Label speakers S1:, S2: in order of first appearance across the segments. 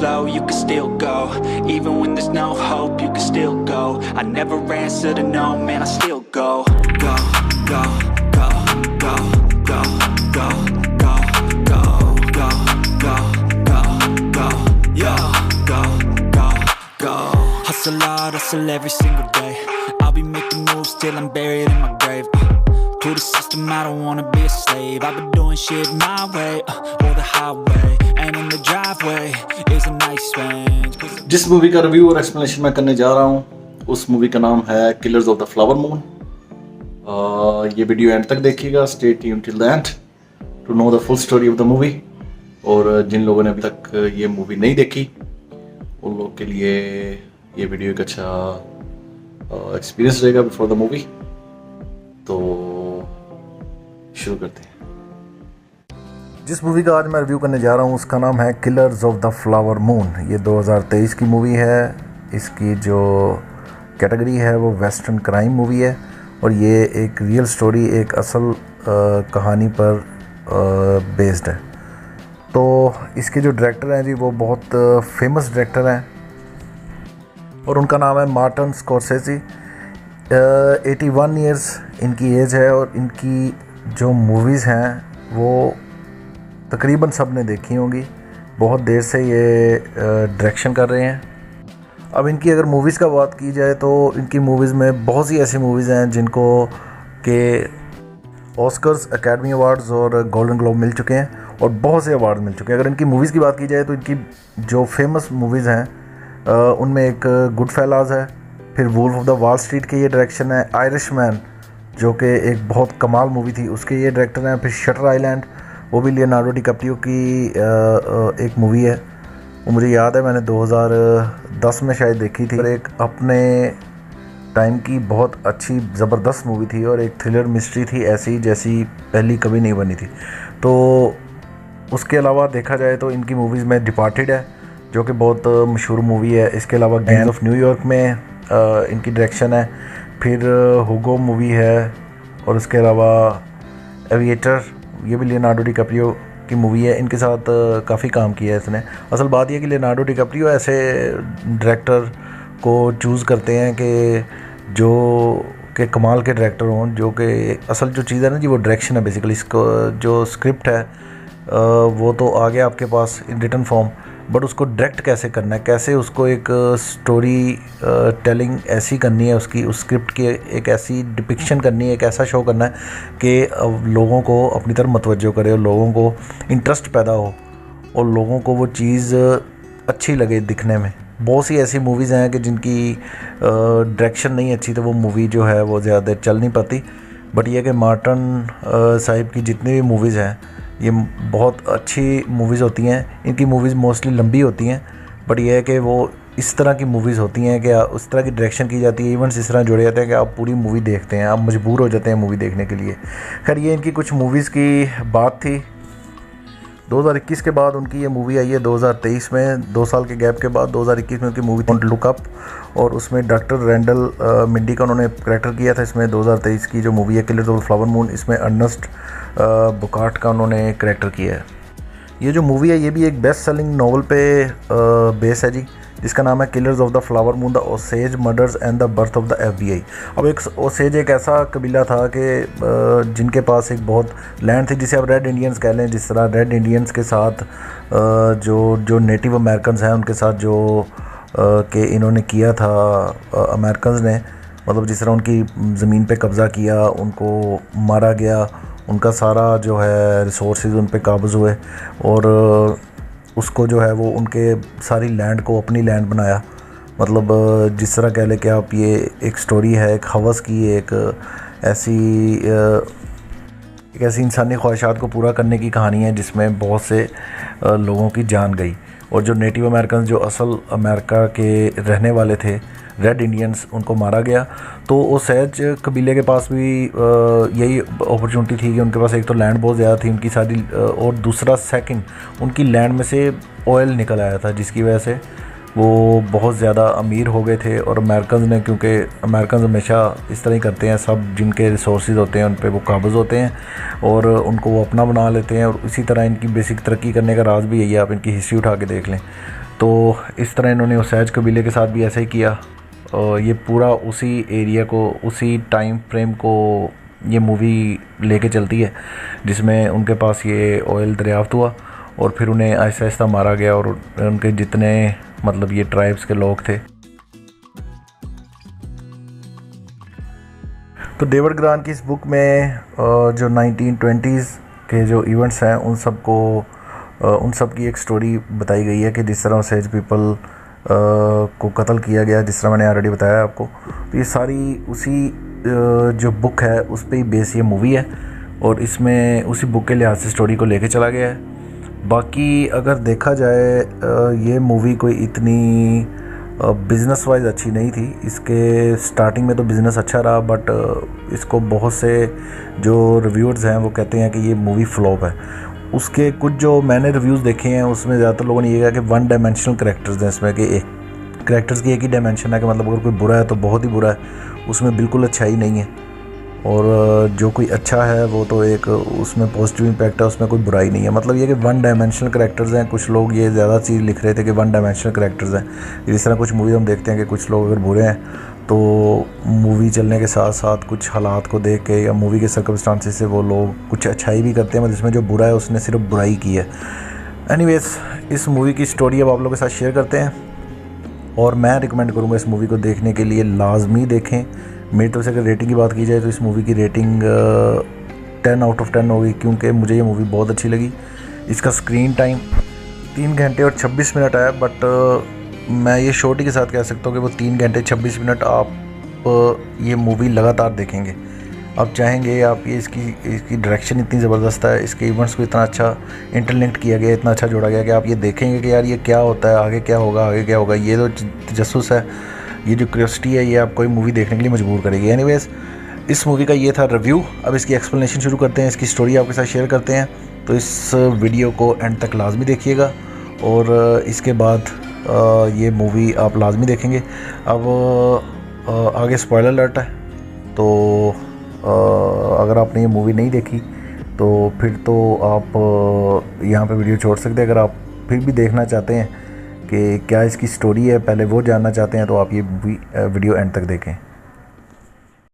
S1: slow, you can still go. Even when there's no hope, you can still go. I never answer to no, man, I still go. Go, go, go, go, go, go, go, go, go, go, go, go, yo, go, go, go. Hustle hard, hustle every single day. I'll be making moves till I'm buried in my grave. To the system, I don't wanna be a slave. I've been doing shit my way, or the highway. And in the driveway is a nice range.
S2: जिस movie का review और explanation मैं करने जा रहा हूँ उस movie का नाम है Killers of the Flower Moon. ये वीडियो एंड तक देखिएगा, stay tuned till the end to know the full story of the movie. और जिन लोगों ने अभी तक ये मूवी नहीं देखी उन लोगों के लिए ये वीडियो एक अच्छा एक्सपीरियंस रहेगा बिफोर द मूवी। तो शुरू करते हैं। जिस मूवी का आज मैं रिव्यू करने जा रहा हूँ उसका नाम है Killers of the Flower Moon. ये 2023 की मूवी है। इसकी जो कैटेगरी है वो वेस्टर्न क्राइम मूवी है और ये एक रियल स्टोरी, एक असल कहानी पर बेस्ड है। तो इसके जो डायरेक्टर हैं जी वो बहुत फेमस डायरेक्टर हैं और उनका नाम है मार्टिन स्कॉर्सेज़ी। 81 ईयर्स इनकी एज है और इनकी जो मूवीज़ हैं वो तकरीबन सब ने देखी होंगी। बहुत देर से ये डायरेक्शन कर रहे हैं। अब इनकी अगर मूवीज़ का बात की जाए तो इनकी मूवीज़ में बहुत सी ऐसी मूवीज़ हैं जिनको के ऑस्कर्स, एकेडमी अवार्ड्स और गोल्डन ग्लोब मिल चुके हैं और बहुत से अवार्ड मिल चुके हैं। अगर इनकी मूवीज़ की बात की जाए तो इनकी जो फेमस मूवीज़ हैं उनमें एक गुड फेलाज है, फिर Wolf of the Wall Street के ये डायरेक्शन है, आयरिशमैन जो कि एक बहुत कमाल मूवी थी उसके ये डायरेक्टर हैं, फिर शटर आइलैंड वो भी लियोनार्डो डिकैप्रियो की एक मूवी है। वो मुझे याद है मैंने 2010 में शायद देखी थी और एक अपने टाइम की बहुत अच्छी ज़बरदस्त मूवी थी और एक थ्रिलर मिस्ट्री थी ऐसी जैसी पहली कभी नहीं बनी थी। तो उसके अलावा देखा जाए तो इनकी मूवीज़ में डिपार्टेड है जो कि बहुत मशहूर मूवी है। इसके अलावा गैंग्स ऑफ न्यूयॉर्क में इनकी डायरेक्शन है, फिर हुगो मूवी है और उसके अलावा एविएटर ये भी लियोनार्डो डिकैप्रियो की मूवी है। इनके साथ काफ़ी काम किया है इसने। असल बात यह कि लियोनार्डो डिकैप्रियो ऐसे डायरेक्टर को चूज़ करते हैं कि जो के कमाल के डायरेक्टर हों, जो कि असल जो चीज़ है ना जी वो डायरेक्शन है बेसिकली। इसको जो स्क्रिप्ट है वो तो आ गया आपके पास इन रिटन फॉर्म, बट उसको डायरेक्ट कैसे करना है, कैसे उसको एक स्टोरी टेलिंग ऐसी करनी है उसकी, उस स्क्रिप्ट की एक ऐसी डिपिक्शन करनी है, एक ऐसा शो करना है कि लोगों को अपनी तरफ मतवज्जो करे और लोगों को इंटरेस्ट पैदा हो और लोगों को वो चीज़ अच्छी लगे दिखने में। बहुत सी ऐसी मूवीज़ हैं कि जिनकी डायरेक्शन नहीं अच्छी तो वो मूवी जो है वो ज़्यादा चल नहीं पाती। बट ये कि मार्टिन साहिब की जितनी भी मूवीज़ हैं ये बहुत अच्छी मूवीज़ होती हैं। इनकी मूवीज़ मोस्टली लंबी होती हैं बट यह है कि वो इस तरह की मूवीज़ होती हैं कि उस तरह की डायरेक्शन की जाती है, इवेंट्स इस तरह जुड़े जाते हैं कि आप पूरी मूवी देखते हैं, आप मजबूर हो जाते हैं मूवी देखने के लिए। खैर ये इनकी कुछ मूवीज़ की बात थी। 2021 के बाद उनकी ये मूवी आई है 2023 में, 2 साल के गैप के बाद 2021 में उनकी मूवी डोंट लुक अप और उसमें डॉक्टर रैंडल मिंडी का उन्होंने कैरेक्टर किया था। इसमें 2023 की जो मूवी है Killers of the Flower moon, इसमें अर्नेस्ट बुकार्ट का उन्होंने कैरेक्टर किया है। ये जो मूवी है ये भी एक बेस्ट सेलिंग नॉवल पे बेस है जी, जिसका नाम है Killers of the Flower moon, the Osage murders and the birth of the FBI। अब एक ओसेज एक ऐसा कबीला था कि जिनके पास एक बहुत लैंड थी, जिसे आप रेड इंडियंस कह लें। जिस तरह रेड इंडियंस के साथ जो नेटिव अमेरिकन्स हैं उनके साथ जो कि इन्होंने किया था अमेरिकन्स ने, मतलब जिस तरह उनकी ज़मीन पे कब्ज़ा किया, उनको मारा गया, उनका सारा जो है रिसोर्सेज उन पे काबज़ हुए और उसको जो है वो उनके सारी लैंड को अपनी लैंड बनाया। मतलब जिस तरह कह लें कि आप ये एक स्टोरी है एक हवस की, एक ऐसी इंसानी ख्वाहिशात को पूरा करने की कहानी है जिसमें बहुत से लोगों की जान गई और जो नेटिव अमेरिकन जो असल अमेरिका के रहने वाले थे रेड इंडियंस, उनको मारा गया। तो ओसेज कबीले के पास भी यही अपॉर्चुनिटी थी कि उनके पास एक तो लैंड बहुत ज़्यादा थी उनकी सारी, और दूसरा सेकंड उनकी लैंड में से ऑयल निकल आया था जिसकी वजह से वो बहुत ज़्यादा अमीर हो गए थे। और अमेरिकन ने, क्योंकि अमेरिकन हमेशा इस तरह ही करते हैं, सब जिनके रिसोर्सेज होते हैं उन पे वो काबज़ होते हैं और उनको वो अपना बना लेते हैं। और इसी तरह इनकी बेसिक तरक्की करने का राज भी यही है, आप इनकी हिस्ट्री उठा के देख लें तो इस तरह इन्होंने ओसेज कबीले के साथ भी ऐसा ही किया। ये पूरा उसी एरिया को, उसी टाइम फ्रेम को ये मूवी लेके चलती है, जिसमें उनके पास ये ऑयल दरियाफ्त हुआ और फिर उन्हें आहिस्ता आहिस्ता मारा गया और उनके जितने मतलब ये ट्राइब्स के लोग थे। तो डेविड ग्रांट की इस बुक में जो 1920s के जो इवेंट्स हैं उन सब की एक स्टोरी बताई गई है कि जिस तरह ओसेज पीपल को कत्ल किया गया, जिस तरह मैंने ऑलरेडी बताया आपको। तो ये सारी उसी जो बुक है उस पे ही बेस ये मूवी है और इसमें उसी बुक के लिहाज से स्टोरी को लेके चला गया है। बाकी अगर देखा जाए ये मूवी कोई इतनी बिज़नेस वाइज अच्छी नहीं थी। इसके स्टार्टिंग में तो बिज़नेस अच्छा रहा, बट इसको बहुत से जो रिव्यूअर्स हैं वो कहते हैं कि ये मूवी फ्लॉप है। उसके कुछ जो मैंने रिव्यूज़ देखे हैं उसमें ज़्यादातर लोगों ने ये कहा कि वन डायमेंशनल करैक्टर्स हैं इसमें, कि एक करैक्टर्स की एक ही डायमेंशन है कि मतलब अगर कोई बुरा है तो बहुत ही बुरा है, उसमें बिल्कुल अच्छाई नहीं है। और जो कोई अच्छा है वो तो एक उसमें पॉजिटिव इम्पैक्ट है, उसमें कोई बुराई नहीं है। मतलब ये कि वन डायमेंशनल करैक्टर्स हैं। कुछ लोग ये ज़्यादा चीज़ लिख रहे थे कि वन डायमेंशनल करैक्टर्स हैं। इस तरह कुछ मूवी हम देखते हैं कि कुछ लोग अगर बुरे हैं तो मूवी चलने के साथ साथ कुछ हालात को देख के या मूवी के सर्कमस्टांसेस से वो लोग कुछ अच्छाई भी करते हैं, मतलब जिसमें जो बुरा है उसने सिर्फ बुराई की है। एनीवेज, इस मूवी की स्टोरी अब आप लोगों के साथ शेयर करते हैं और मैं रिकमेंड करूँगा इस मूवी को देखने के लिए। लाजमी देखें। मेरी तरफ से अगर रेटिंग की बात की जाए तो इस मूवी की रेटिंग 10 आउट ऑफ 10 होगी, क्योंकि मुझे ये मूवी बहुत अच्छी लगी। इसका स्क्रीन टाइम 3 घंटे और 26 मिनट है, बट मैं ये शॉर्टी के साथ कह सकता हूँ कि वो 3 घंटे 26 मिनट आप ये मूवी लगातार देखेंगे। आप चाहेंगे, आप ये इसकी डायरेक्शन इतनी ज़बरदस्त है, इसके इवेंट्स को इतना अच्छा इंटरलिंक्ड किया गया, इतना अच्छा जोड़ा गया कि आप ये देखेंगे कि यार ये क्या होता है, आगे क्या होगा, आगे क्या होगा। ये जो तजस्सुस है, ये जो क्यूरियोसिटी है, ये आपको मूवी देखने के लिए मजबूर करेगी। एनीवेज, इस मूवी का ये था रिव्यू। अब इसकी एक्सप्लेनेशन शुरू करते हैं, इसकी स्टोरी आपके साथ शेयर करते हैं। तो इस वीडियो को एंड तक लाजमी देखिएगा और इसके बाद ये मूवी आप लाजमी देखेंगे। अब आगे स्पॉइलर अलर्ट है, तो अगर आपने ये मूवी नहीं देखी तो फिर तो आप यहाँ पे वीडियो छोड़ सकते हैं। अगर आप फिर भी देखना चाहते हैं कि क्या इसकी स्टोरी है, पहले वो जानना चाहते हैं, तो आप ये वीडियो एंड तक देखें।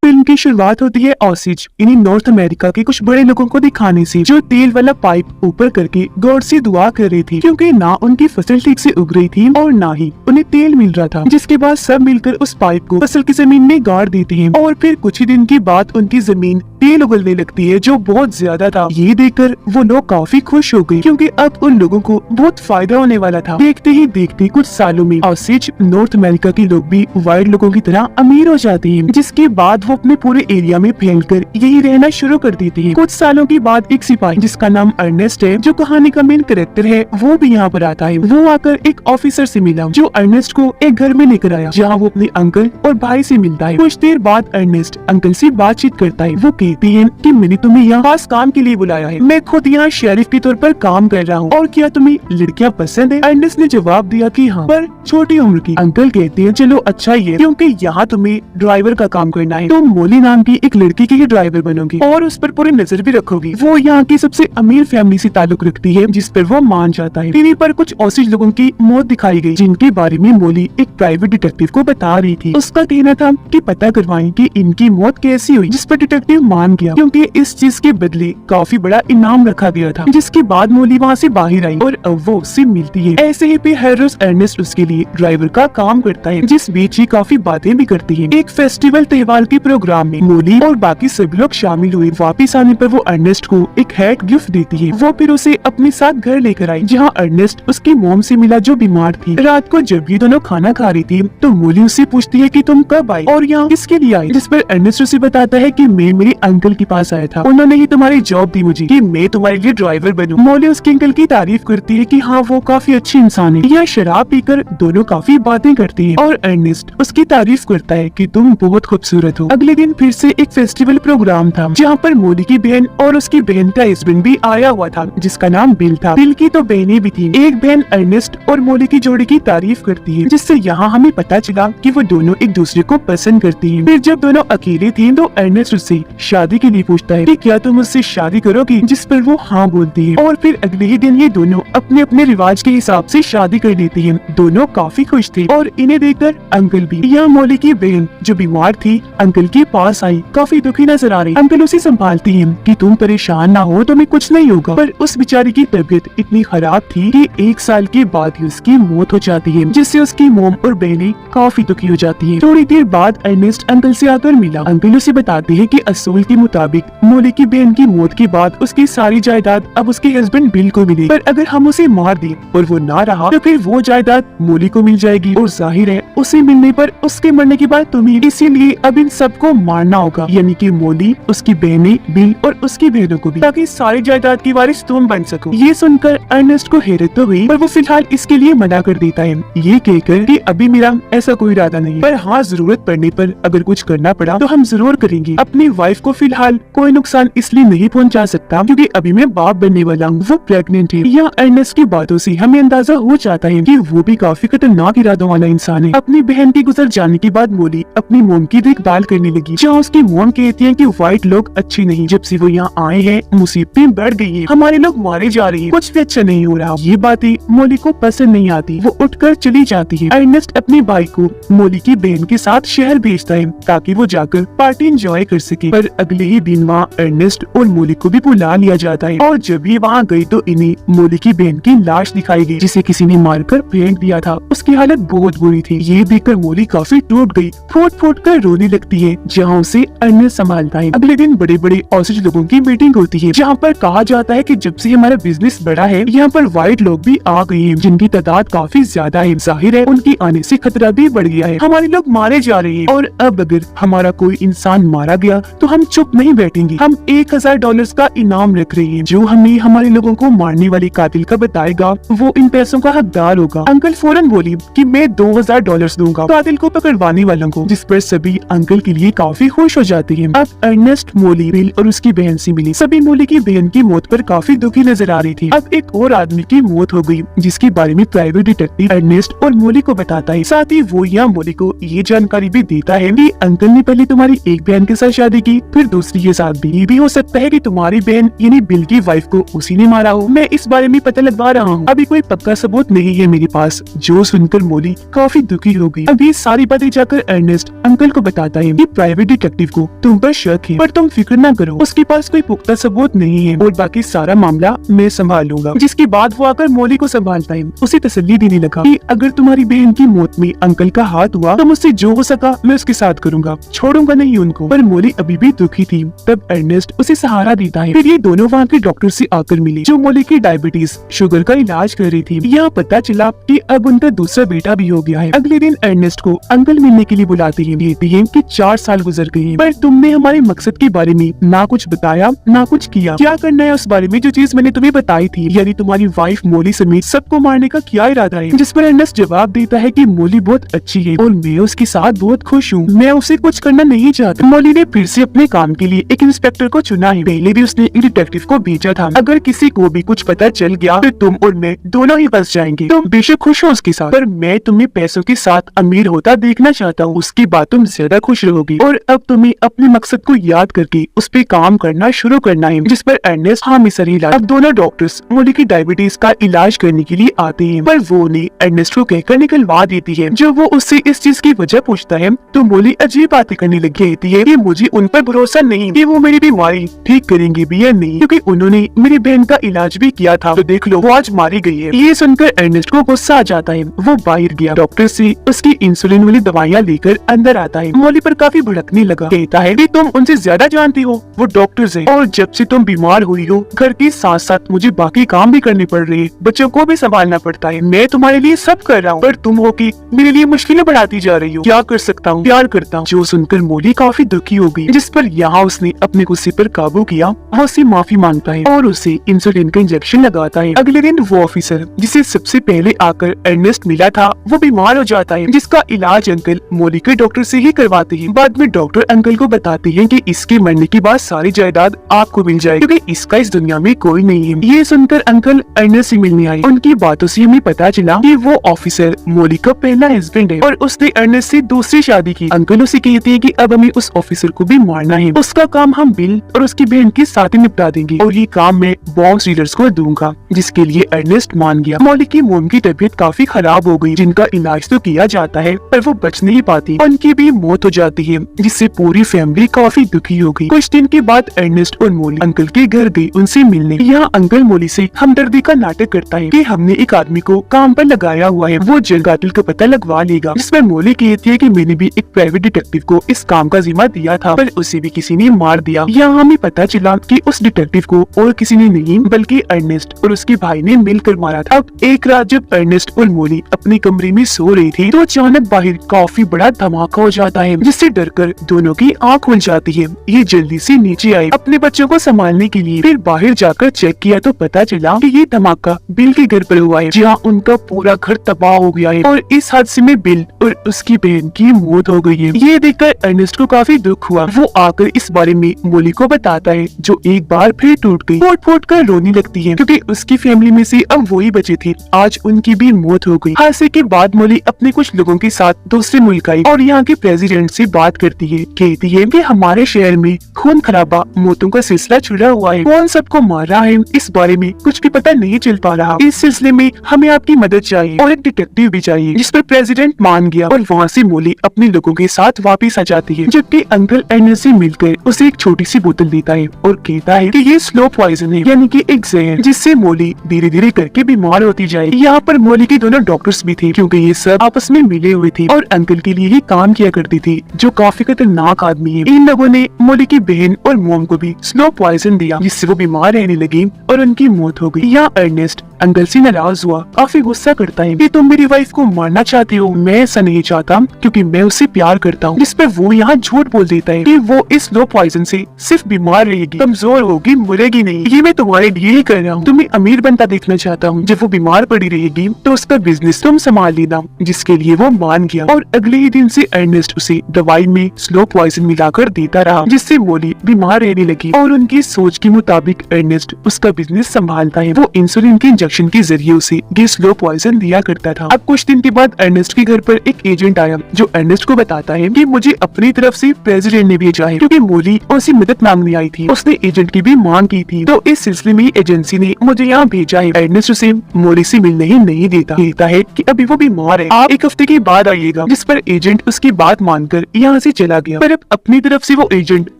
S3: फिल्म की शुरुआत होती है ऑसिज यानी नॉर्थ अमेरिका के कुछ बड़े लोगों को दिखाने से, जो तेल वाला पाइप ऊपर करके गॉड से दुआ कर रही थी, क्योंकि ना उनकी फसल ठीक से उग रही थी और ना ही उन्हें तेल मिल रहा था। जिसके बाद सब मिलकर उस पाइप को फसल की जमीन में गाड़ देते हैं और फिर कुछ ही दिन के बाद उनकी जमीन तेल उगलने लगती है, जो बहुत ज्यादा था। ये देखकर वो लोग काफी खुश हो गए, क्योंकि अब उन लोगों को बहुत फायदा होने वाला था। देखते ही देखते कुछ सालों में ऑसिज नॉर्थ अमेरिका के लोग भी वाइट लोगों की तरह अमीर हो जाते हैं, जिसके बाद वो अपने पूरे एरिया में फैलकर यही रहना शुरू कर देते हैं। कुछ सालों के बाद एक सिपाही जिसका नाम अर्नेस्ट है, जो कहानी का मेन कैरेक्टर है, वो भी यहाँ पर आता है। वो आकर एक ऑफिसर से मिला, जो अर्नेस्ट को एक घर में लेकर आया, जहाँ वो अपने अंकल और भाई से मिलता है। कुछ देर बाद अर्नेस्ट अंकल से बातचीत करता है। वो कहती है कि मैंने तुम्हें यहाँ खास काम के लिए बुलाया है, मैं खुद यहाँ शेरिफ के तौर पर काम कर रहा हूँ, और क्या तुम्हें लड़कियाँ पसंद है? अर्नेस्ट ने जवाब दिया कि हाँ, पर छोटी उम्र की। अंकल कहते हैं चलो अच्छा ही है, क्योंकि यहाँ तुम्हें ड्राइवर का काम करना है। तुम मोली नाम की एक लड़की की ही ड्राइवर बनोगी और उस पर पूरी नजर भी रखोगी। वो यहाँ की सबसे अमीर फैमिली से ताल्लुक रखती है, जिस पर वो मान जाता है। टीवी पर कुछ ऑसिज लोगों की मौत दिखाई गई, जिनके बारे में मोली एक प्राइवेट डिटेक्टिव को बता रही थी। उसका कहना था कि पता करवाएं कि इनकी मौत कैसी हुई, जिस पर डिटेक्टिव मान गया, क्योंकि इस चीज के बदले काफी बड़ा इनाम रखा गया था। जिसके बाद मोली वहाँ से बाहर आई और अब वो उससे मिलती है। ऐसे ही पे हर रोज अर्नेस्ट उसके लिए ड्राइवर का काम करता है, जिस बीच ही काफी बातें भी करती है। एक फेस्टिवल त्योहार के प्रोग्राम में मोली और बाकी सभी लोग शामिल हुए। वापिस आने पर वो अर्नेस्ट को एक हैट गिफ्ट देती है। वो फिर उसे अपने साथ घर लेकर आई, जहाँ अर्नेस्ट उसकी मोम से मिला, जो बीमार थी। रात को जब ये दोनों खाना खा रही थी तो मोली उससे पूछती है कि तुम कब आई और यहाँ किसके लिए आई, जिस पर अर्नेस्ट उसे बताता है कि मैं मेरे अंकल के पास आया था, उन्होंने ही तुम्हारी जॉब दी मुझे कि मैं तुम्हारे लिए ड्राइवर बनूं। मोली उसके अंकल की तारीफ करती है कि हाँ, वो काफी अच्छे इंसान है। यह शराब पीकर दोनों काफी बातें करती है और अर्नेस्ट उसकी तारीफ करता है कि तुम बहुत खूबसूरत हो। अगले दिन फिर से एक फेस्टिवल प्रोग्राम था, जहाँ पर मोली की बहन और उसकी बहन का हस्बैंड भी आया हुआ था, जिसका नाम बिल था। बिल की तो बहनें भी थी। एक बहन अर्नेस्ट और मोली की जोड़ी की तारीफ करती है, जिससे यहाँ हमें पता चला कि वो दोनों एक दूसरे को पसंद करती हैं। फिर जब दोनों अकेले थे तो अर्नेस्ट उससे शादी के लिए पूछता है कि क्या तुम मुझसे शादी करोगी, जिस पर वो हाँ बोलती है। और फिर अगले ही दिन ये दोनों अपने अपने रिवाज के हिसाब से शादी कर लेती हैं। दोनों काफी खुश थे और इन्हें देखकर अंकल भी। यहाँ मौली की बहन जो बीमार थी अंकल के पास आई, काफी दुखी नजर आ रही। अंकल उसे संभालती हैं कि तुम परेशान ना हो, तुम्हें कुछ नहीं होगा। पर उस बेचारी की तबीयत इतनी खराब थी कि 1 साल के बाद ही उसकी मौत हो जाती है, जिससे उसकी मोम और बहनें काफी दुखी हो जाती है। थोड़ी देर बाद अर्नेस्ट अंकल से आकर मिला। अंकल उसे बताते हैं कि असूल के मुताबिक मौली की बहन की मौत के बाद उसकी सारी जायदाद अब उसके हस्बैंड बिल को मिली, पर अगर हम उसे मार दें और वो ना रहा तो फिर वो जायदाद मौली को मिल जाएगी। और जाहिर है उसे मिलने पर उसके मरने के बाद तुम्हें, इसीलिए अब इन सबको मारना होगा, यानी कि मौली, उसकी बहनें, बिल और उसकी बहनों को भी, ताकि सारी जायदाद की वारिस तुम बन सको। ये सुनकर अर्नेस्ट को हैरत तो हुई, पर वो फिलहाल इसके लिए मना कर देता है, ये कहकर कि अभी मेरा ऐसा कोई इरादा नहीं, पर हाँ जरूरत पड़ने पर अगर कुछ करना पड़ा तो हम जरूर करेंगे। अपनी वाइफ को फिलहाल कोई नुकसान इसलिए नहीं पहुंचा सकता क्योंकि अभी मैं बाप बनने वाला हूँ, वो प्रेग्नेंट है। यहाँ अर्नेस्ट की बातों से हमें अंदाजा हो जाता है कि वो भी काफी खतरनाक इरादों वाला इंसान है। अपनी बहन के गुजर जाने के बाद मौली अपनी मोम की देखभाल करने लगी, जहाँ उसकी मोम कहती है कि व्हाइट लोग अच्छे नहीं, जब से वो यहाँ आए हैं मुसीबतें बढ़ गई है, हमारे लोग मारे जा रहे हैं, कुछ भी अच्छा नहीं हो रहा। ये बातें मौली को पसंद नहीं आती, वो उठकर चली जाती है। अर्नेस्ट अपने भाई को मौली की बहन के साथ शहर भेजता है ताकि वो जाकर पार्टी एंजॉय कर सके। पर अगले ही दिन वहाँ अर्नेस्ट और मौली को भी बुला लिया जाता है, और जब ये वहाँ गई तो इन्हें मौली की बहन की लाश दिखाई गई, जिसे किसी ने मारकर फेंक दिया था। उसकी हालत बहुत बुरी थी। ये देखकर मौली काफी टूट गई, फूट फूट कर रोने लगती है, जहाँ उसे अर्नेस्ट संभालता है। अगले दिन बड़े बड़े ऑसिज लोगों की मीटिंग होती है, जहाँ पर कहा जाता है कि जब से हमारा बिजनेस बढ़ा है यहाँ पर व्हाइट लोग भी आ गए हैं, जिनकी तादाद काफी ज्यादा है। जाहिर है उनकी आने से खतरा भी बढ़ गया है, हमारे लोग मारे जा रहे हैं, और अब अगर हमारा कोई इंसान मारा गया तो हम चुप नहीं बैठेंगे। हम $1000 का इनाम रख रहे हैं, जो हमें हमारे लोगों को मारने वाले कातिल का बताएगा वो इन पैसों का हकदार होगा। अंकल फौरन बोली कि मैं $2000 दूंगा कातिल को पकड़वाने वालों को, जिस पर सभी अंकल के लिए काफी खुश हो जाते हैं। अब अर्नेस्ट, मौली, बिल और उसकी बहन से मिली। सभी मौली की बहन की मौत पर काफी दुखी नजर आ रही थी। अब एक और आदमी की मौत हो गई, जिसके बारे में प्राइवेट डिटेक्टिव अर्नेस्ट और मौली को बताता है। साथ ही वो यहाँ मौली को ये जानकारी भी देता है कि अंकल ने पहले तुम्हारी एक बहन के साथ शादी की, फिर दूसरी के साथ भी। ये भी हो सकता है कि तुम्हारी बहन यानी बिल की वाइफ को उसी ने मारा हो। मैं इस बारे में पता लगवा रहा हूँ, अभी कोई पक्का सबूत नहीं है मेरे पास। जो सुनकर मौली काफी दुखी हो गई। अब ये सारी बातें जाकर अर्नेस्ट अंकल को बताता है कि प्राइवेट डिटेक्टिव को तुम पर शक है, पर तुम फिक्र न करो, उसके पास कोई पुख्ता सबूत नहीं है और बाकी सारा मामला मैं संभाल लूंगा। जिसके बाद वो आकर मौली को संभालता है, उसे तसल्ली देने लगा कि अगर तुम्हारी बहन की मौत में अंकल का हाथ हुआ तो मुझसे जो हो सका मैं उसके साथ करूंगा, छोड़ूंगा नहीं उनको। पर मौली अभी भी दुखी थी। तब अर्नेस्ट उसे सहारा देता है। फिर ये दोनों वहाँ के डॉक्टर से आकर मिले, जो मौली की डायबिटीज, शुगर का इलाज कर रही थी। यहाँ पता चला कि अब उनका दूसरा बेटा भी हो गया है। अगले दिन अर्नेस्ट को अंकल मिलने के लिए बुलाते हैं। कहती हैं कि 4 साल गुजर गए हैं, पर तुमने हमारे मकसद के बारे में ना कुछ बताया ना कुछ किया। क्या करना है उस बारे में जो चीज मैंने तुम्हें बताई थी, यानी तुम्हारी वाइफ मौली समेत सबको मारने का क्या इरादा है? जिस पर अर्नेस्ट जवाब देता है कि मौली बहुत अच्छी है और मैं उसके साथ बहुत खुश हूँ, मैं उसे कुछ करना नहीं चाहता। मौली ने फिर से अपने काम के लिए एक इंस्पेक्टर को चुना है। पहले भी उसने एक डिटेक्टिव को भेजा था। अगर किसी को भी कुछ पता चल गया तो तुम और मैं दोनों ही फंस जाएंगे। तुम बेशक खुश हो उसके साथ, पर मैं तुम्हें पैसों के साथ अमीर होता देखना चाहता हूँ। उसके बाद तुम ज्यादा खुश रहोगी और अब तुम्हें अपने मकसद को याद करके उस पे काम करना शुरू करना है। जिस पर अर्नेस्ट हामी सर इलाज। अब दोनों डॉक्टर्स मौली की डायबिटीज का इलाज करने के लिए आते हैं, पर वो उन्हें अर्नेस्ट को कहकर निकलवा देती है। जब वो उससे इस चीज की वजह पूछता है तो मौली अजीब बातें करने लग कहती है कि मुझे उन पर भरोसा नहीं कि वो मेरी बीमारी ठीक करेंगे भी या नहीं, क्योंकि उन्होंने मेरी बहन का इलाज भी किया था। तो देख लो वो आज मारी गई है। ये सुनकर अर्नेस्ट को गुस्सा आ जाता है। वो बाहर गया, डॉक्टर से उसकी इंसुलिन वाली दवाइयाँ लेकर अंदर आता है। मौली पर काफी भड़कने लगा। कहता है कि तुम उनसे ज्यादा जानती हो, वो डॉक्टर्स हैं, और जब से तुम बीमार हुई हो घर के साथ साथ मुझे बाकी काम भी करने पड़ रहे हैं, बच्चों को भी संभालना पड़ता है। मैं तुम्हारे लिए सब कर रहा हूँ, पर तुम हो कि मेरे लिए मुश्किलें बढ़ाती जा रही हो। क्या कर सकता हूँ? प्यार करता हूँ। जो सुनकर मौली काफी दुखी हो गई, जिस पर यहाँ उसने अपने गुस्से पर काबू किया और उससे माफी मांगता है और उसे इंसुलिन का इंजेक्शन लगाता है। अगले दिन वो ऑफिसर जिसे सबसे पहले आकर अर्नेस्ट मिला था वो बीमार हो जाता है, जिसका इलाज अंकल मौली के डॉक्टर से ही करवाते हैं। बाद में डॉक्टर अंकल को बताते हैं कि इसके मरने के बाद सारी जायदाद आपको मिल जाएगी, क्योंकि इसका इस दुनिया में कोई नहीं है। ये सुनकर अंकल अर्नेस्ट से मिलने आए। उनकी बातों से हमें पता चला कि वो ऑफिसर मौली का पहला हस्बैंड है और उसने अर्नेस्ट से दूसरी शादी की। अंकल उसे कहते हैं कि अब हमें उस ऑफिसर को भी मारना है, उसका काम हम बिल और उसकी बहन के साथ ही निपटा देंगे और ये काम मैं बॉम्ब डीलर्स को दूंगा, जिसके लिए अर्नेस्ट मान गया। मॉली की मोम की तबीयत काफी खराब हो गई, जिनका इलाज तो किया जाता है पर वो बच नहीं पाती, उनकी भी मौत हो जाती है, जिससे पूरी फैमिली काफी दुखी हो गई। कुछ दिन के बाद अर्नेस्ट और मोली अंकल के घर गई उनसे मिलने। यहाँ अंकल मोली से हमदर्दी का नाटक करता है कि हमने एक आदमी को काम पर लगाया हुआ है, वो जल्द कातिल का पता लगवा लेगा। जिसमें मोली कहती है कि मैंने भी एक प्राइवेट डिटेक्टिव को इस काम का जिम्मा दिया था, पर उसे भी किसी ने मार दिया। यहाँ हमें पता चला कि उस डिटेक्टिव को और किसी ने नहीं बल्कि अर्नेस्ट और उसके भाई ने मिलकर मारा था। अब एक रात जब अर्नेस्ट और मोली अपने कमरे में सो रही थी तो अचानक बाहर काफी बड़ा धमाका हो जाता है, जिससे डरकर दोनों की आंख खुल जाती है। ये जल्दी से नीचे आए अपने बच्चों को संभालने के लिए, फिर बाहर जाकर चेक किया तो पता चला कि ये धमाका बिल के घर पर हुआ है, जहाँ उनका पूरा घर तबाह हो गया है और इस हादसे में बिल और उसकी बहन की मौत हो गई है। ये देखकर अर्नेस्ट को काफी दुख हुआ। वो आकर इस बारे में मोली को बताता है, जो एक बार फिर टूट गई, फुट फुट कर रोने लगती है, क्योंकि उसकी फैमिली में से अब वही बचे थे। आज उनकी भी मौत हो गई। हादसे के बाद मोली अपने कुछ लोगों के साथ दूसरे मुल्क आई और यहाँ के प्रेसिडेंट से बात करती है। कहती है कि हमारे शहर में खून खराबा मौतों का सिलसिला छिड़ा हुआ है, कौन सबको मार रहा है इस बारे में कुछ भी पता नहीं चल पा रहा। इस सिलसिले में हमें आपकी मदद चाहिए और एक डिटेक्टिव भी चाहिए। जिस पर प्रेसिडेंट मान गया और वहाँ से मोली अपने लोगों के साथ वापिस आ जाती है, जबकि अंकल अर्नेस्ट से मिलकर उसे एक छोटी सी बोतल देता है और कहता है कि ये स्लो पॉइजन है, यानी कि एक जहर, जिससे मोली धीरे धीरे करके बीमार होती जाएगी। यहाँ पर मोली के दोनों डॉक्टर्स भी थे, क्योंकि ये सब आपस में मिले हुए थे और अंकल के लिए ही काम किया करती थी, जो काफी खतरनाक आदमी है। इन लोगों ने मोली की बहन और मोम को भी स्लो पॉइजन दिया, जिससे वो बीमार रहने लगी और उनकी मौत हो गई। यहाँ अर्नेस्ट अंकल से नाराज हुआ, काफी गुस्सा करता है कि तुम मेरी वाइफ को मारना चाहते हो, मैं ऐसा नहीं चाहता क्योंकि मैं उससे प्यार करता हूँ। जिस पर वो यहाँ झूठ बोल देता है कि वो इस स्लो पॉइजन से सिर्फ बीमार रहेगी, कमजोर होगी, मरेगी नहीं। ये मैं तुम्हारे लिए ही कर रहा हूँ, तुम्हें अमीर बनता देखना चाहता हूँ। जब वो बीमार पड़ी रहेगी तो उसका बिजनेस तुम संभाल लेना, जिसके लिए वो मान गया। और अगले ही दिन से अर्नेस्ट उसे दवाई में स्लो पॉइजन मिलाकर देता रहा, जिससे मोली बीमार रहने लगी और उनकी सोच के मुताबिक अर्नेस्ट उसका बिजनेस संभालता है। वो इंसुलिन के इंजेक्शन के जरिए उसे ये स्लो पॉइजन दिया करता था। अब कुछ दिन के बाद अर्नेस्ट के घर पर एक एजेंट आया, जो अर्नेस्ट को बताता है कि मुझे अपनी तरफ से प्रेसिडेंट ने भेजा है, क्योंकि मोली उससे मदद मांगने आई थी। उसने एजेंट की भी मांग की थी, तो इस सिलसिले में एजेंसी ने मुझे यहाँ भेजा है। अर्नेस्ट उसे मोली से मिलने ही नहीं देता, कहता है कि अभी वो बीमार है, आप एक हफ्ते के बाद आइएगा। जिस पर एजेंट उसकी बात मानकर यहाँ से चला गया। पर अब अपनी तरफ से वो एजेंट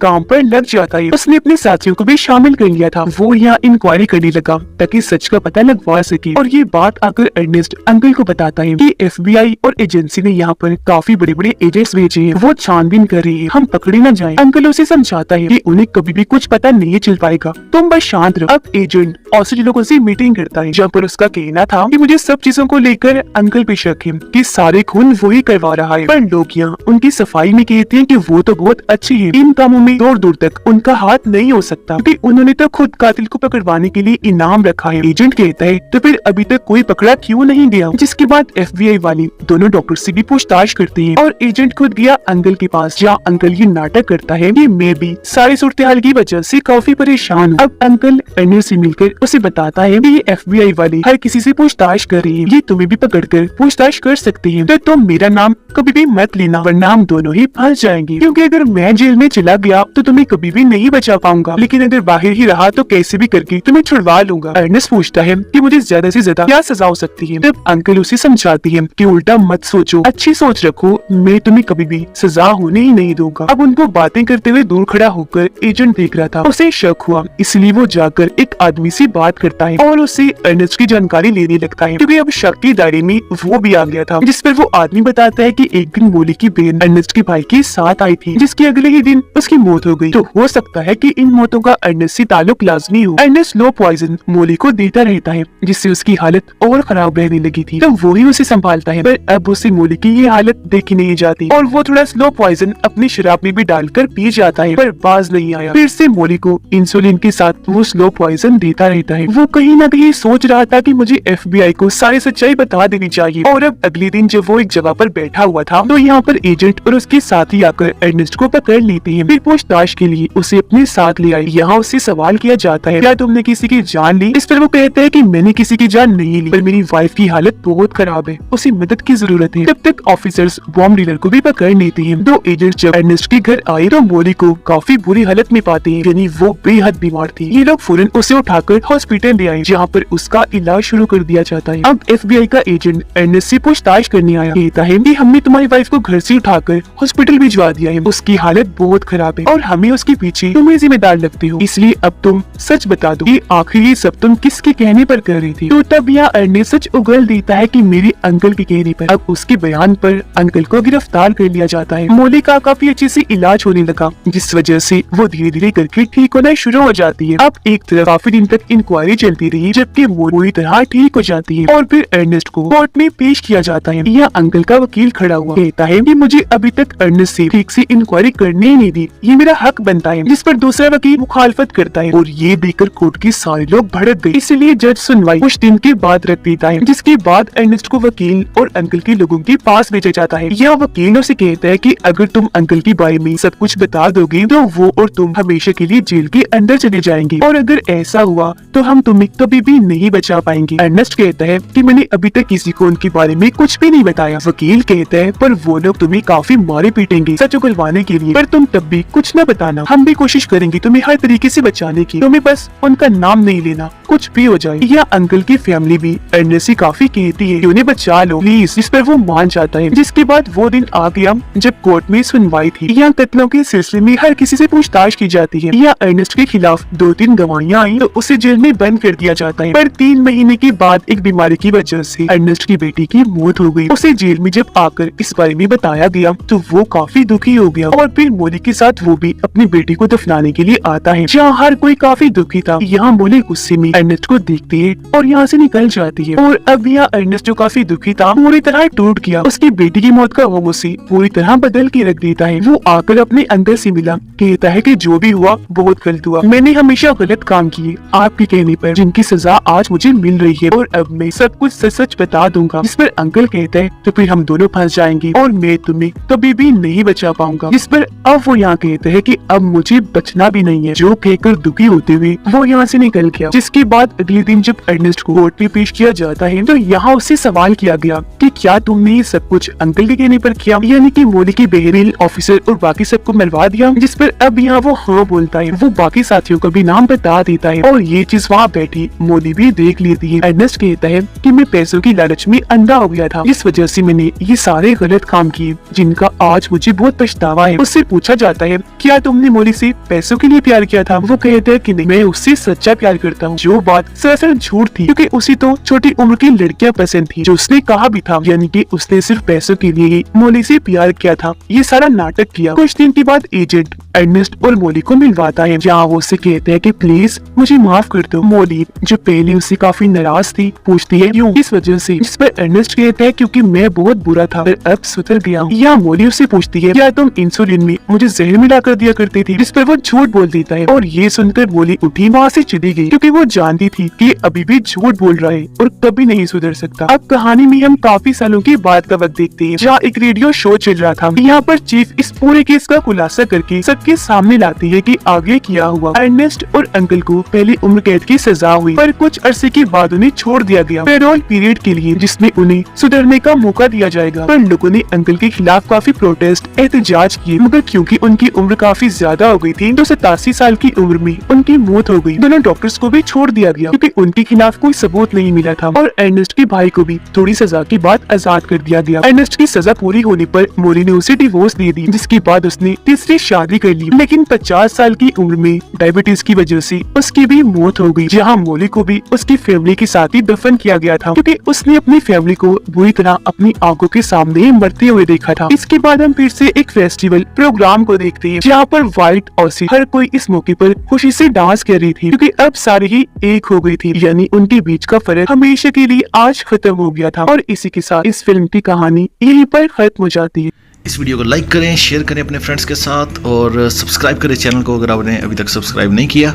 S3: काम पर लग जाता है। उसने अपने साथियों को भी शामिल कर लिया था। वो यहाँ इंक्वायरी करने लगा ताकि सच का पता लगवा सके। और ये बात आकर अर्नेस्ट अंकल को बताता है कि FBI और एजेंसी ने यहाँ पर काफी बड़े बड़े एजेंट्स भेजे हैं, वो छानबीन कर रही है, हम पकड़े न जाएं। अंकल उसे समझाता है कि उन्हें कभी भी कुछ पता नहीं चल पाएगा, तुम बस शांत रहो। अब एजेंट ऑस्ट्रेलिया लोगों से मीटिंग करता है, जहाँ पर उसका कहना था कि मुझे सब चीजों को लेकर अंकल पे शक है कि सारे खून वो ही करवा रहा है, पर लोग यहाँ उनकी सफाई में कहते हैं कि वो तो बहुत अच्छी है, इन कामों में दूर दूर तक उनका हाथ नहीं हो सकता, क्योंकि उन्होंने तो खुद कातिल को पकड़वाने के लिए इनाम रखा है। एजेंट कहता है तो फिर अभी तक कोई पकड़ा क्यों नहीं गया। जिसके बाद FBI वाली दोनों डॉक्टर से भी पूछताछ करती है और एजेंट खुद गया अंकल के पास, जहाँ अंकल ये नाटक करता है कि मैं भी सारी सूरत हाल की वजह से काफी परेशान हूँ। अब अंकल अर्नेस्ट से मिलकर उसे बताता है कि ये FBI वाली हर किसी से पूछताछ कर रही है, ये तुम्हें भी पकड़ कर पूछताछ कर सकती है, तो तुम मेरा नाम कभी भी मत लेना, वरना हम दोनों ही फंस जाएंगे, क्योंकि अगर मैं जेल में चला गया तो तुम्हें कभी भी नहीं बचा पाऊंगा, लेकिन अगर बाहर ही रहा तो कैसे भी करके तुम्हें छुड़वा लूंगा। अर्नेस्ट पूछता है कि मुझे ज्यादा से ज्यादा क्या सजा हो सकती है। तब अंकल उसे समझाती है कि उल्टा मत सोचो, अच्छी सोच रखो, मैं तुम्हें कभी भी सजा होने ही नहीं दूंगा। अब उनको बातें करते हुए दूर खड़ा होकर एजेंट देख रहा था, उसे शक हुआ, इसलिए वो जाकर एक आदमी से बात करता है और उससे अर्नेस्ट की जानकारी लेने लगता है, क्योंकि अब शक के दायरे में वो भी आ गया था। जिस पर वो आदमी बताता है कि एक दिन मोली की बहन अर्नेस्ट के भाई के साथ आई थी, जिसके अगले ही दिन उसकी मौत हो गई। तो हो सकता है कि इन मौतों का अर्नेस्ट से ताल्लुक लाजमी हो। अर्नेस्ट स्लो पॉइजन मोली को देता रहता है, जिससे उसकी हालत और खराब रहने लगी थी, तो वो ही उसे संभालता है। पर अब उसे मोली की ये हालत देखी नहीं जाती और वो थोड़ा स्लो पॉइजन अपनी शराब में भी डालकर पी जाता है, पर बाज नहीं आया। फिर से मोली को इंसुलिन के साथ वो स्लो पॉइजन देता रहता है। वो कहीं ना कहीं सोच रहा था कि मुझे FBI को सारी सच्चाई बता देनी चाहिए। और अब अगले दिन जब वो एक जगह पर बैठा हुआ था, तो यहाँ पर एजेंट और उसके साथी आकर अर्नेस्ट को पकड़ लेते हैं। फिर पूछताछ के लिए उसे अपने साथ ले आए। यहाँ उससे सवाल किया जाता है, क्या तुमने किसी की जान ली? इस पर वो कहता है कि मैंने किसी की जान नहीं ली, पर मेरी वाइफ की हालत बहुत खराब है, उसे मदद की जरूरत है। तब तक ऑफिसर्स बॉम्ब डीलर को भी पकड़ लेते हैं। दो एजेंट्स जब अर्नेस्ट के घर आए तो मोली को काफी बुरी हालत में पाते हैं, यानी वो बेहद बीमार थी। ये लोग फौरन उसे उठाकर हॉस्पिटल ले आए, जहाँ पर उसका इलाज शुरू कर दिया जाता है। अब FBI का एजेंट अर्नेस्ट से पूछताछ करने आया, कहता है कि हमने तुम्हारी वाइफ को घर से उठाकर हॉस्पिटल भिजवा दिया है, उसकी हालत बहुत खराब है और हमें उसके पीछे तुम्हें जिम्मेदार लगते हो, इसलिए अब तुम सच बता दो कि आखिर ये सब तुम किसके कहने पर कर रही थी। तो तब यहाँ अर्नेस्ट सच उगल देता है कि मेरे अंकल के कहने पर। अब उसके बयान पर अंकल को गिरफ्तार कर लिया जाता है। मोली का काफी अच्छे से इलाज होने लगा, जिस वजह से वो धीरे धीरे करके ठीक होना शुरू हो जाती है। अब एक तरफ काफी दिन तक इंक्वायरी चलती रही, जबकि मोली पूरी तरह ठीक हो जाती है और फिर अर्नेस्ट को कोर्ट में पेश किया जाता है। यहाँ अंकल का वकील खड़ा हुआ कहता है कि मुझे अभी तक अर्नेस्ट से ठीक से इंक्वायरी करने ही नहीं दी, ये मेरा हक बनता है। जिस पर दूसरा वकील मुखालफत करता है और ये देखकर कोर्ट के सारे लोग भड़क गए, इसलिए जज सुनवाई कुछ दिन के बाद रख देता है, जिसके बाद अर्नेस्ट को वकील और अंकल के लोगों के पास भेजा जाता है। यह वकील उसे कहता है कि अगर तुम अंकल के बारे में सब कुछ बता दोगे तो वो और तुम हमेशा के लिए जेल के अंदर चले जाएंगे, और अगर ऐसा हुआ तो हम तुम्हें कभी भी नहीं बचा पाएंगे। अर्नेस्ट कहता है कि मैंने अभी तक किसी को उनके बारे में कुछ भी नहीं बताया। वकील कहता है पर वो लोग तुम्हें काफी मारे पीटेंगे सच उगलवाने के लिए, पर तुम तब भी कुछ न बताना, हम भी कोशिश करेंगे तुम्हें हर तरीके से बचाने की, तुम्हें बस उनका नाम नहीं लेना, कुछ भी हो जाए। यह अंकल की फैमिली भी अर्नेस्ट से काफी कहती है कि उन्हें बचा लो प्लीज, जिस पर वो मान जाता है। जिसके बाद वो दिन आ गया जब कोर्ट में सुनवाई थी। यहाँ कत्लों के सिलसिले में हर किसी से पूछताछ की जाती है। यहाँ अर्नेस्ट के खिलाफ 2-3 गवाहियां आई तो उसे जेल में बंद कर दिया जाता है, पर 3 महीने के बाद एक बीमारी की वजह से अर्नेस्ट की बेटी की मौत हो गई। उसे जेल में जब आकर इस बारे में बताया गया तो वो काफी दुखी हो गया, और फिर मोली के साथ वो भी अपनी बेटी को दफनाने के लिए आता है, जहाँ हर कोई काफी दुखी था। यहाँ मोली गुस्से में अर्नेस्ट को देखती है और यहाँ से निकल जाती है, और अब यहाँ अर्नेस्ट जो काफी दुखी था पूरी तरह टूट गया। उसकी बेटी की मौत का गम उसे पूरी तरह बदल के रख देता है। वो आकर अपने अंकल से मिला, कहता है कि जो भी हुआ बहुत गलत हुआ, मैंने हमेशा गलत काम किए आपके कहने पर, जिनकी सजा आज मुझे मिल रही है, और अब मैं सब कुछ सच सच बता दूंगा। जिस पर अंकल कहते हैं तो फिर हम दोनों फंस जाएंगे और मैं तुम्हें कभी भी नहीं बचा पाऊंगा। जिस पर अब वो यहाँ कहते हैं कि अब मुझे बचना भी नहीं है, जो कहकर दुखी होते हुए वो यहाँ से निकल गया। जिसके बाद अगले दिन जब अर्नेस्ट को कोर्ट में पेश किया जाता है तो यहाँ उससे सवाल किया गया कि क्या तुमने ये सब कुछ अंकल के कहने पर किया, यानी कि मोली की बहरीन ऑफिसर और बाकी सबको मरवा दिया। जिस पर अब यहाँ वो हाँ बोलता है। वो बाकी साथियों को भी नाम बता देता है और ये चीज वहाँ बैठी मोली भी देख लेती है। अर्नेस्ट कहता है कि मैं पैसों की लालच में अंधा हो गया था, इस वजह से मैंने ये सारे गलत काम किए जिनका आज मुझे बहुत पछतावा है। उससे पूछा जाता है क्या तुमने मोली से पैसों के लिए प्यार किया था। वो कहता है कि नहीं, मैं उससे सच्चा प्यार करता हूँ, जो बात सरासर झूठ थी, क्योंकि उसे तो छोटी उम्र की लड़कियां पसंद थी, जो उसने कहा भी था, यानी कि उसने सिर्फ पैसों के लिए ही मोली से प्यार किया था। ये सारा नाटक किया। कुछ दिन के बाद एजेंट अर्नेस्ट और मोली को मिलवाता है, जहाँ वो उससे कहते हैं कि प्लीज मुझे माफ कर दो। मोली जो पहले उससे काफी नाराज थी पूछती है क्यों, इस वजह से। जिस पर अर्नेस्ट कहता है क्योंकि मैं बहुत बुरा था पर अब सुधर गया हूँ। यहाँ मोली उससे पूछती है क्या तुम इंसुलिन में मुझे जहर मिलाकर दिया करती थी, जिस पर वो झूठ बोल देता है, और ये सुनकर मोली उठी वहाँ से चली गई, क्योंकि वो जानती थी कि अभी भी झूठ बोल रहा है और कभी नहीं सुधर सकता। अब कहानी में हम काफी सालों के बाद का वक्त देखते हैं, जहाँ एक रेडियो शो चल रहा था। यहाँ पर चीफ इस पूरे केस का खुलासा करके सबके सामने लाती है कि आगे क्या हुआ। अर्नेस्ट और अंकल को पहली उम्र कैद की सजा हुई, पर कुछ अरसे के बाद उन्हें छोड़ दिया गया पैरोल पीरियड के लिए, जिसमें उन्हें सुधरने का मौका दिया जाएगा। पर लोगों ने अंकल के खिलाफ काफी प्रोटेस्ट एहतजाज किए, मगर क्योंकि उनकी उम्र काफी ज्यादा हो गई थी तो 87 साल की उम्र में उनकी मौत हो गई। दोनों डॉक्टर्स को भी छोड़ दिया गया क्योंकि उनके खिलाफ कोई सबूत नहीं मिला था, और अर्नेस्ट के भाई को भी थोड़ी सजा के बाद आजाद कर दिया गया। अर्नेस्ट की सजा पूरी होने पर मोली ने उसे डिवोर्स दे दी, जिसके बाद उसने तीसरी शादी कर ली, लेकिन 50 साल की उम्र में डायबिटीज की वजह से उसकी भी मौत हो गई। जहाँ मोली को भी उसकी फैमिली के साथ ही दफन किया गया था, क्योंकि उसने अपनी फैमिली को बुरी तरह अपनी आंखों के सामने मरते हुए देखा था। इसके बाद हम फिर से एक फेस्टिवल प्रोग्राम को देखते हैं, जहाँ पर व्हाइट और हर कोई इस मौके पर खुशी से डांस कर रही थी, क्योंकि अब सारी ही एक हो गई थी, यानी उनके बीच का फर्क हमेशा के लिए आज खत्म हो गया था। और इसी के साथ इस फिल्म की कहानी यहीं पर खत्म हो जाती है।
S2: इस वीडियो को लाइक करें, शेयर करें अपने फ्रेंड्स के साथ, और सब्सक्राइब करें चैनल को अगर आपने अभी तक सब्सक्राइब नहीं किया।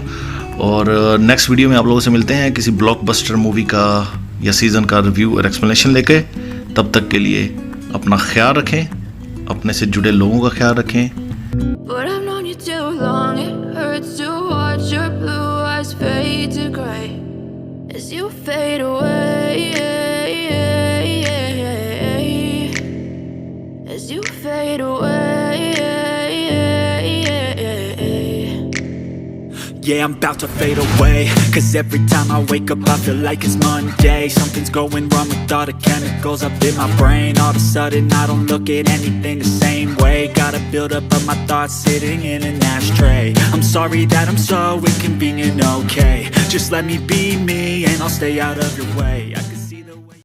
S2: और नेक्स्ट वीडियो में आप लोगों से मिलते हैं किसी ब्लॉकबस्टर मूवी का या सीज़न का रिव्यू और एक्सप्लेनेशन लेके। तब तक के लिए अपना ख्याल रखें, अपने से जुड़े लोगों का ख्याल रखें।
S4: But I've known you too long, it hurts to watch your blue eyes fade to gray as you fade away, as you fade away.
S1: Yeah, I'm about to fade away, cause every time I wake up I feel like it's Monday. Something's going wrong with all the chemicals up in my brain. All of a sudden I don't look at anything the same way. Gotta build up of my thoughts sitting in an ashtray. I'm sorry that I'm so inconvenient, okay. Just let me be me and I'll stay out of your way.